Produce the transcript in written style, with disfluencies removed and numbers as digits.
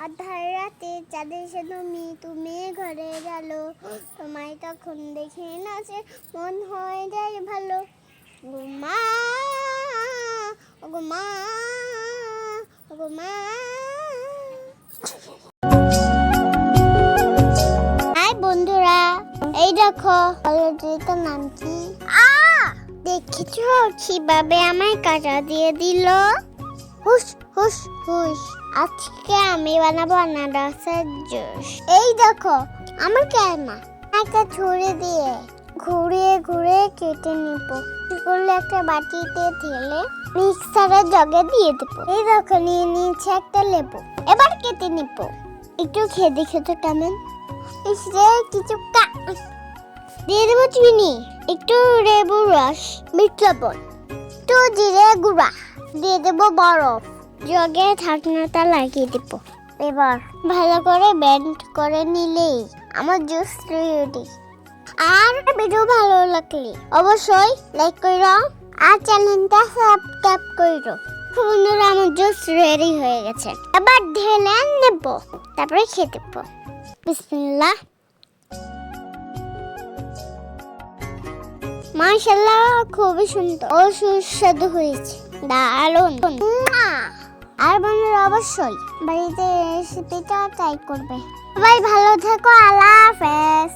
আধার রাতে চাঁদের সে তুমি ঘরে গেল, তোমায় তখন দেখে নাচে মন হয়ে যায় ভালো। গুমা গুমা গুমা। হাই বন্ধুরা, এই দেখো অলজিটার নাম কি? দেখেছো কিভাবে আমায় কাটা দিয়ে দিল? হুস হুস হুস। আজকে আমি বানাবো আনারসের জুস। এই দেখো আমার কেমা একটা ছুরি দিয়ে ঘুরিয়ে ঘুরিয়ে কেটে নিব। করলে একটা বাটিতে ঢেলে মিক্সারের জগে দিয়ে দেবো। এই দেখো নিয়ে নিয়েছি একটা লেবু, এবার কেটে নিব। একটু খেয়ে দেখো তো কেমন। কিছু দিয়ে দেবো চিনি, একটু লেবু রস, বিট লবণ, একটু জিরে গুঁড়া, দিয়ে দেবো বরফ। জগে ঢাকনাটা লাগিয়ে দেব। এবার ভালো করে ব্লেন্ড করে নিলেই আমার জুস রেডি। আর ভিডিও ভালো লাগলে অবশ্যই লাইক করো আর চ্যানেলটা সাবস্ক্রাইব করো। বন্ধুরা আমার জুস রেডি হয়ে গেছে, এবার ঢেলে নেব, তারপরে খেয়ে দেব। বিসমিল্লাহ। মাশাআল্লাহ, খুবই সুন্দর ও সুস্বাদু হয়েছে, দারুণ। আর বন্ধুরা অবশ্যই বাড়িতে রেসিপিটা ট্রাই করবে। সবাই ভালো থেকো, আল্লাহ হাফেজ।